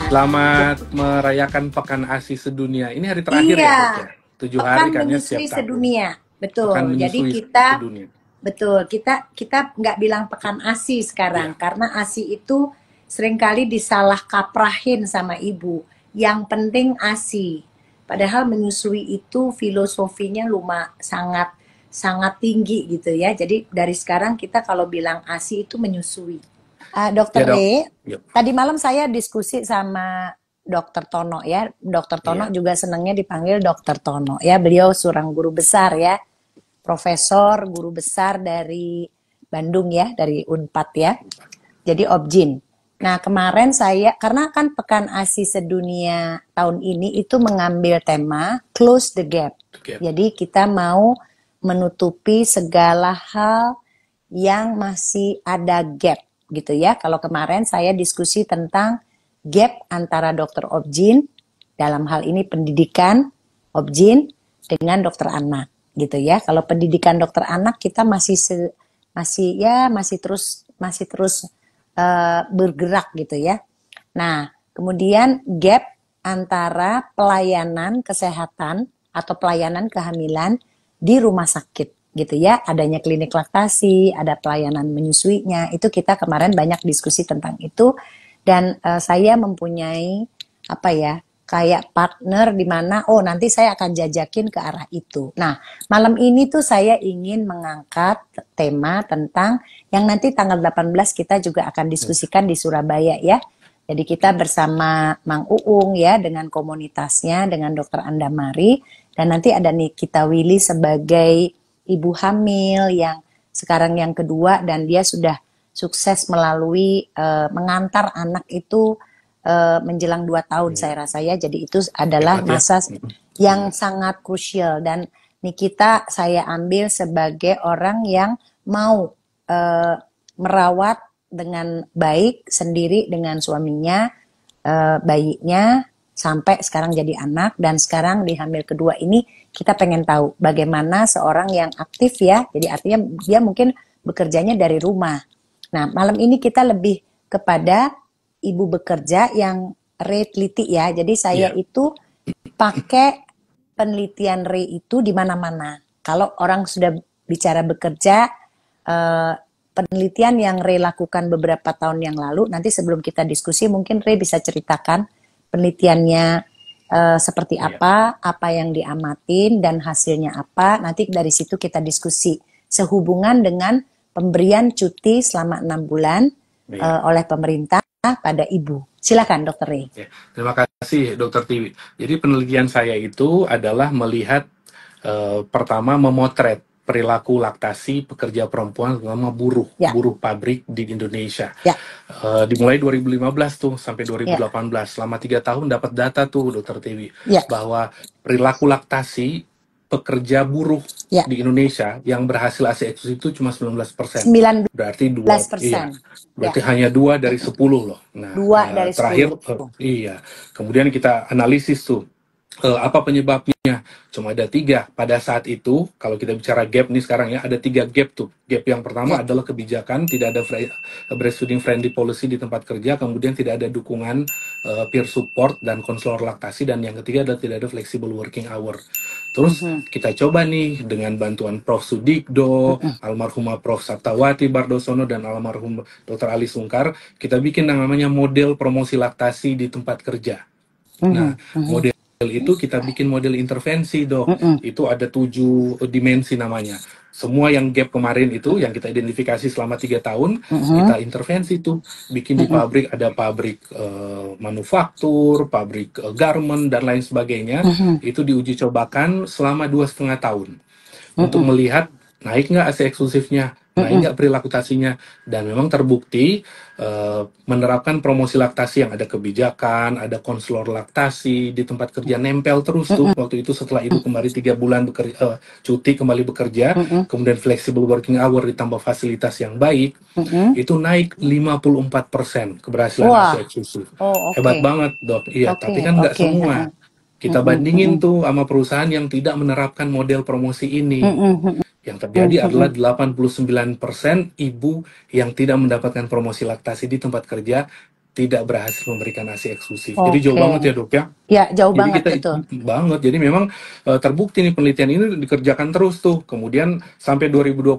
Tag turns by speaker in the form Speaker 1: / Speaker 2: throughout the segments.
Speaker 1: Selamat merayakan Pekan ASI sedunia. Ini hari terakhir ya, Dok ya?
Speaker 2: Iya,
Speaker 1: 7 hari
Speaker 2: pekan
Speaker 1: kan ya
Speaker 2: menyusui
Speaker 1: setiap tahun.
Speaker 2: sedunia.
Speaker 1: Pekan
Speaker 2: Betul. Jadi
Speaker 1: menyusui
Speaker 2: kita
Speaker 1: sedunia.
Speaker 2: betul, kita nggak bilang pekan ASI sekarang
Speaker 1: Iya,
Speaker 2: karena ASI itu seringkali disalah kaprahin sama ibu. Yang penting ASI. Padahal menyusui itu filosofinya sangat sangat tinggi gitu ya. Jadi dari sekarang kita kalau bilang ASI itu menyusui.
Speaker 1: ya
Speaker 2: Dokter
Speaker 1: Dok.
Speaker 2: Re,
Speaker 1: Yuk.
Speaker 2: tadi malam saya diskusi sama Dokter Tono ya. Dokter Tono
Speaker 1: Iya,
Speaker 2: juga senangnya dipanggil Dokter Tono ya. Beliau seorang guru besar ya, profesor guru besar dari Bandung ya, dari Unpad ya. Jadi Objin. Nah kemarin saya, karena kan Pekan ASI Sedunia tahun ini itu mengambil tema Close the Gap.
Speaker 1: oke.
Speaker 2: Jadi kita mau menutupi segala hal yang masih ada gap gitu ya. Kalau kemarin saya diskusi tentang gap antara dokter Objin dalam hal ini pendidikan Objin dengan dokter anak gitu ya. Kalau pendidikan dokter anak kita masih terus bergerak gitu ya. Nah, kemudian gap antara pelayanan kesehatan atau pelayanan kehamilan di rumah sakit gitu ya, adanya klinik laktasi, ada pelayanan menyusuinya, itu kita kemarin banyak diskusi tentang itu dan saya mempunyai apa ya, kayak partner di mana oh nanti saya akan jajakin ke arah itu. Nah, malam ini tuh saya ingin mengangkat tema tentang yang nanti tanggal 18 kita juga akan diskusikan di Surabaya ya. Jadi kita bersama Mang Uung ya dengan komunitasnya, dengan Dokter Andamari dan nanti ada Nikita Willy sebagai ibu hamil yang sekarang yang kedua dan dia sudah sukses melalui mengantar anak itu menjelang 2 tahun
Speaker 1: Iya,
Speaker 2: saya rasa ya. Jadi itu adalah
Speaker 1: hebat ya.
Speaker 2: masa
Speaker 1: Iya,
Speaker 2: yang sangat krusial dan Nikita saya ambil sebagai orang yang mau merawat dengan baik sendiri dengan suaminya, bayinya sampai sekarang jadi anak dan sekarang di hamil kedua ini kita pengen tahu bagaimana seorang yang aktif ya. Jadi artinya dia mungkin bekerjanya dari rumah. Nah, malam ini kita lebih kepada ibu bekerja yang teliti ya. Jadi saya
Speaker 1: iya,
Speaker 2: itu pakai penelitian itu di mana-mana. Kalau orang sudah bicara bekerja, penelitian yang lakukan beberapa tahun yang lalu, nanti sebelum kita diskusi mungkin bisa ceritakan penelitiannya seperti
Speaker 1: iya,
Speaker 2: apa yang diamatin dan hasilnya apa. Nanti dari situ kita diskusi sehubungan dengan pemberian cuti selama 6 bulan
Speaker 1: iya.
Speaker 2: oleh pemerintah pada ibu. Silakan Dokter Ray.
Speaker 1: Ya. Terima kasih, Dokter Tiwi. Jadi penelitian saya itu adalah melihat pertama memotret perilaku laktasi pekerja perempuan terutama buruh
Speaker 2: Ya,
Speaker 1: pabrik di Indonesia.
Speaker 2: ya,
Speaker 1: Dimulai 2015 tuh sampai
Speaker 2: ya,
Speaker 1: 2018 selama 3 tahun dapat data tuh Dokter Tiwi
Speaker 2: ya,
Speaker 1: bahwa perilaku laktasi pekerja buruh
Speaker 2: ya.
Speaker 1: di Indonesia yang berhasil ASI eksklusif itu cuma 19%. Berarti
Speaker 2: 19%. Ya,
Speaker 1: berarti hanya 2 dari 10 loh. Nah,
Speaker 2: 2 dari 10
Speaker 1: terakhir
Speaker 2: betul.
Speaker 1: iya. Kemudian kita analisis tuh apa penyebabnya? Cuma ada 3 pada saat itu. Kalau kita bicara gap nih sekarang ya, ada 3 gap tuh. Gap yang pertama
Speaker 2: Ya,
Speaker 1: adalah kebijakan, tidak ada breastfeeding friendly policy di tempat kerja, kemudian tidak ada dukungan peer support dan konselor laktasi, dan yang ketiga adalah tidak ada flexible working hour. Terus kita coba nih dengan bantuan Prof. Sudikdo, almarhumah Prof. Saptawati Bardosono, dan almarhum Dr. Ali Sungkar, kita bikin yang namanya model promosi laktasi di tempat kerja. Nah, model itu kita bikin model intervensi, Dok. Itu ada 7 dimensi namanya. Semua yang gap kemarin itu, yang kita identifikasi selama 3 tahun, kita intervensi tuh. Bikin di pabrik, ada pabrik manufaktur, pabrik garment, dan lain sebagainya. Itu diuji cobakan selama 2,5 tahun. Untuk melihat naik nggak ASI eksklusifnya, naik nggak perilaku laktasinya, dan memang terbukti menerapkan promosi laktasi yang ada kebijakan, ada konselor laktasi di tempat kerja nempel terus tuh. Waktu itu setelah ibu kembali 3 bulan cuti kembali bekerja, kemudian flexible working hour ditambah fasilitas yang baik, itu naik 54% keberhasilan ASI
Speaker 2: wah,
Speaker 1: eksklusif.
Speaker 2: oh
Speaker 1: Hebat
Speaker 2: oke,
Speaker 1: banget, Dok. Iya,
Speaker 2: oke,
Speaker 1: tapi kan nggak
Speaker 2: oke.
Speaker 1: semua. Kita bandingin tuh sama perusahaan yang tidak menerapkan model promosi ini. Yang terjadi adalah 89% ibu yang tidak mendapatkan promosi laktasi di tempat kerja tidak berhasil memberikan ASI eksklusif. Jadi jauh banget ya dok ya.
Speaker 2: Ya, jauh
Speaker 1: Jadi
Speaker 2: banget
Speaker 1: kita
Speaker 2: betul.
Speaker 1: banget. Jadi memang terbukti nih penelitian ini dikerjakan terus tuh. Kemudian sampai 2021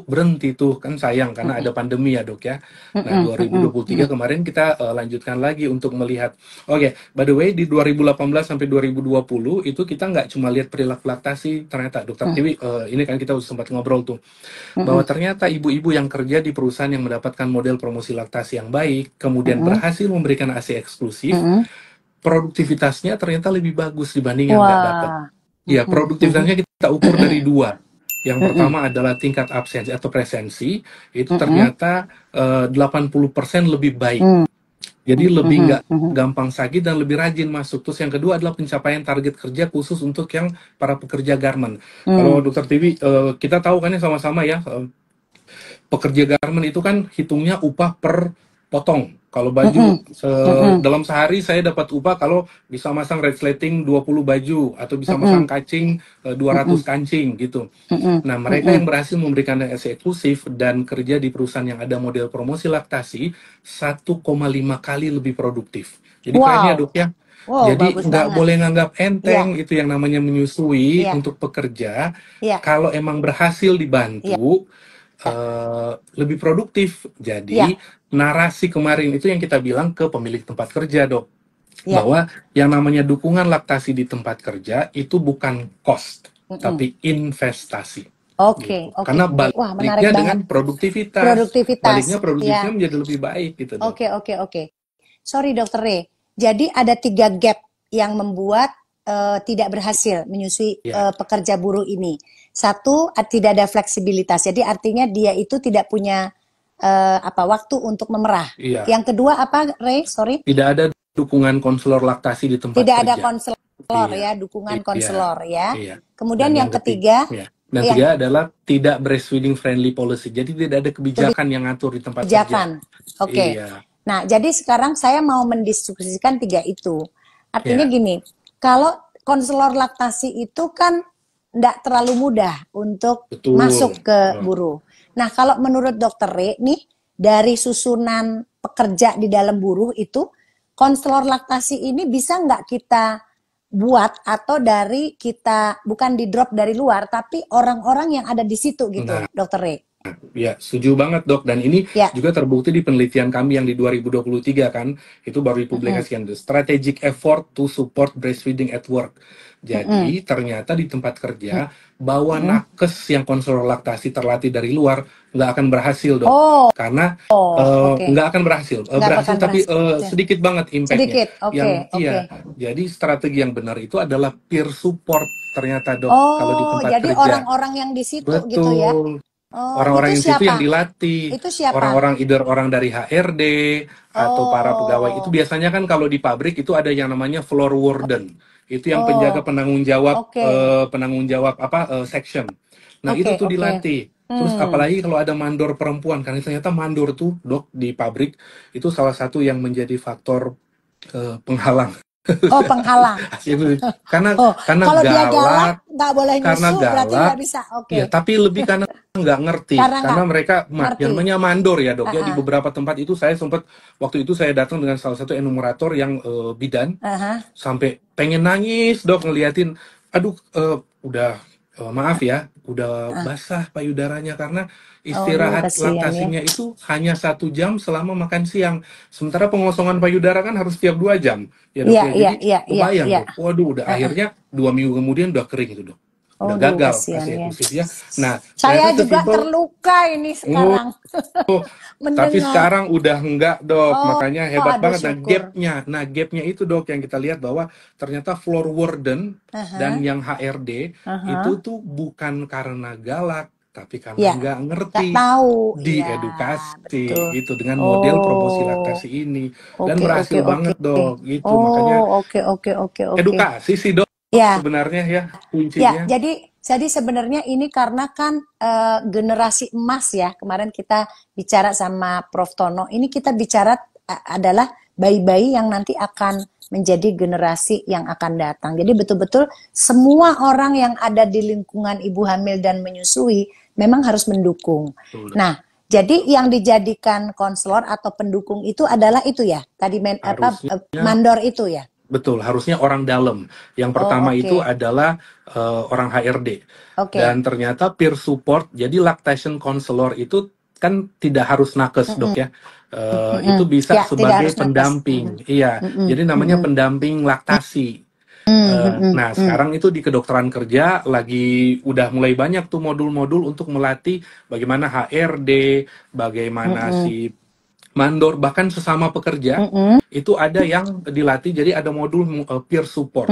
Speaker 1: berhenti tuh. Kan sayang karena ada pandemi ya dok ya. Nah 2023 kemarin kita lanjutkan lagi untuk melihat. Oke, by the way di 2018 sampai 2020 itu kita nggak cuma lihat perilaku laktasi, ternyata dokter Tiwi ini kan kita sempat ngobrol tuh bahwa ternyata ibu-ibu yang kerja di perusahaan yang mendapatkan model promosi laktasi yang baik, kemudian berhasil memberikan ASI eksklusif, produktivitasnya ternyata lebih bagus dibanding yang nggak dapat. Ya, produktivitasnya kita ukur dari dua. Yang pertama adalah tingkat absensi atau presensi, itu ternyata 80% lebih baik. Jadi lebih nggak gampang sakit dan lebih rajin masuk. Terus yang kedua adalah pencapaian target kerja khusus untuk yang para pekerja garment. Kalau dokter Tiwi, kita tahu kan ya sama-sama ya, pekerja garment itu kan hitungnya upah per potong. Kalau baju dalam sehari saya dapat upah kalau bisa masang resleting 20 baju atau bisa masang kancing 200 kancing gitu. Nah, mereka yang berhasil memberikan ASI eksklusif dan kerja di perusahaan yang ada model promosi laktasi 1,5 kali lebih produktif. Jadi kerennya dok ya. Jadi nggak boleh nganggap enteng itu yang namanya menyusui untuk pekerja. Kalau emang berhasil dibantu lebih produktif. Jadi narasi kemarin itu yang kita bilang ke pemilik tempat kerja dok, bahwa yang namanya dukungan laktasi di tempat kerja itu bukan cost, tapi investasi. Gitu. Karena baliknya dengan produktivitas. Baliknya produktifnya menjadi lebih baik gitu dok.
Speaker 2: Oke. Sorry dokter Re, jadi ada 3 gap yang membuat tidak berhasil menyusui pekerja buruh ini. Satu, tidak ada fleksibilitas. Jadi artinya dia itu tidak punya waktu untuk memerah. Yang kedua apa, Ray? Sorry.
Speaker 1: Tidak ada dukungan konselor laktasi di tempat kerja.
Speaker 2: Tidak ada konselor ya, dukungan konselor ya. Kemudian yang ketiga,
Speaker 1: dan ketiga adalah tidak breastfeeding friendly policy. Jadi tidak ada kebijakan yang ngatur di tempat kerja.
Speaker 2: Oke. Nah, jadi sekarang saya mau mendiskusikan 3 itu. Artinya gini, kalau konselor laktasi itu kan tidak terlalu mudah untuk masuk ke buruh. Nah, kalau menurut dokter Re nih, dari susunan pekerja di dalam buruh itu, konselor laktasi ini bisa nggak kita buat atau dari kita, bukan di drop dari luar, tapi orang-orang yang ada di situ gitu, dokter Re?
Speaker 1: Ya, setuju banget dok. Dan ini juga terbukti di penelitian kami yang di 2023 kan, itu baru dipublikasikan, The Strategic Effort to Support Breastfeeding at Work. Jadi ternyata di tempat kerja bawa nakes yang konselor laktasi terlatih dari luar nggak akan berhasil dok, karena nggak akan berhasil, tapi sedikit banget impactnya. Jadi strategi yang benar itu adalah peer support ternyata dok, kalau di tempat
Speaker 2: jadi
Speaker 1: kerja.
Speaker 2: orang-orang yang di situ gitu ya.
Speaker 1: Orang-orang yang itu yang dilatih, orang-orang orang dari HRD atau para pegawai itu biasanya kan kalau di pabrik itu ada yang namanya floor warden, itu yang penjaga penanggung jawab section. Nah itu tuh dilatih. Terus apalagi kalau ada mandor perempuan, karena ternyata mandor tuh dok di pabrik itu salah satu yang menjadi faktor penghalang.
Speaker 2: Penghalang.
Speaker 1: Karena
Speaker 2: kalau
Speaker 1: galak,
Speaker 2: dia galak nggak boleh nyusu, berarti nggak bisa.
Speaker 1: Iya, tapi lebih karena nggak ngerti, karena mereka yang namanya mandor ya dok. Ya di beberapa tempat itu saya sempat waktu itu saya datang dengan salah satu enumerator yang bidan, sampai pengen nangis dok ngeliatin, aduh udah maaf ya, udah basah payudaranya karena istirahat laktasinya itu hanya 1 jam selama makan siang. Sementara pengosongan payudara kan harus setiap 2 jam. Ya dok, jadi kebayang dok. Waduh, udah akhirnya 2 minggu kemudian udah kering itu dok. Udah gagal ASI eksklusif ya. Nah,
Speaker 2: saya juga terluka ini sekarang.
Speaker 1: Tapi sekarang udah enggak dok, makanya hebat banget. Nah gapnya itu dok yang kita lihat bahwa ternyata floor warden dan yang HRD itu tuh bukan karena galak, tapi karena nggak ngerti, diedukasi gitu dengan model promosi laktasi ini, dan berhasil banget dok gitu. Makanya edukasi sih dok sebenarnya ya kuncinya.
Speaker 2: Jadi sebenarnya ini karena kan generasi emas ya, kemarin kita bicara sama Prof. Tono, ini kita bicara adalah bayi-bayi yang nanti akan menjadi generasi yang akan datang. Jadi betul-betul semua orang yang ada di lingkungan ibu hamil dan menyusui memang harus mendukung. Nah, Jadi yang dijadikan konselor atau pendukung itu adalah itu ya, tadi
Speaker 1: Harusnya
Speaker 2: mandor itu ya?
Speaker 1: betul, harusnya orang dalam. Yang
Speaker 2: Oh,
Speaker 1: pertama itu
Speaker 2: oke.
Speaker 1: adalah orang HRD.
Speaker 2: Oke.
Speaker 1: Dan ternyata peer support, jadi lactation counselor itu kan tidak harus nakes, Dok ya. Itu bisa
Speaker 2: Ya, tidak
Speaker 1: sebagai
Speaker 2: harus nakes.
Speaker 1: pendamping. Iya, jadi namanya pendamping laktasi. Nah, sekarang itu di kedokteran kerja lagi udah mulai banyak tuh modul-modul untuk melatih bagaimana HRD, bagaimana si mandor, bahkan sesama pekerja itu ada yang dilatih. Jadi ada modul peer support.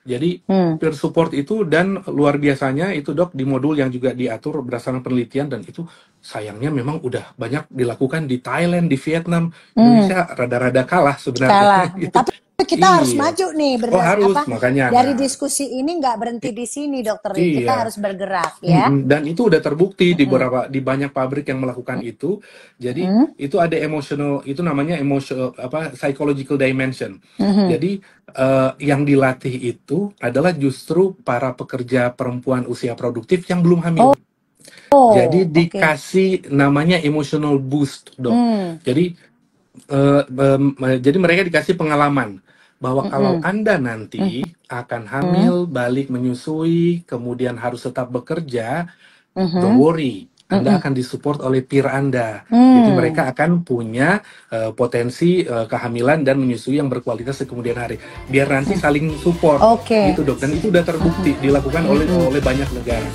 Speaker 1: Jadi peer support itu, dan luar biasanya itu Dok, di modul yang juga diatur berdasarkan penelitian, dan itu sayangnya memang udah banyak dilakukan di Thailand, di Vietnam. Indonesia rada-rada kalah sebenarnya.
Speaker 2: Kalah.
Speaker 1: Itu.
Speaker 2: Tapi kita harus
Speaker 1: Iya.
Speaker 2: maju nih,
Speaker 1: Oh harus, makanya.
Speaker 2: dari
Speaker 1: Nah,
Speaker 2: diskusi ini nggak berhenti di sini, Dokter Lee. Kita
Speaker 1: iya.
Speaker 2: harus bergerak ya.
Speaker 1: Dan itu udah terbukti di banyak pabrik yang melakukan itu. Jadi itu ada emotional, itu namanya psychological dimension. Jadi yang dilatih itu adalah justru para pekerja perempuan usia produktif yang belum hamil. Jadi dikasih namanya emotional boost, Dok. Jadi jadi mereka dikasih pengalaman bahwa kalau Anda nanti akan hamil, balik menyusui, kemudian harus tetap bekerja, don't worry, Anda akan disupport oleh peer Anda. Jadi mereka akan punya potensi kehamilan dan menyusui yang berkualitas di kemudian hari. Biar nanti saling support, gitu Dok. Dan itu udah terbukti dilakukan oleh banyak negara.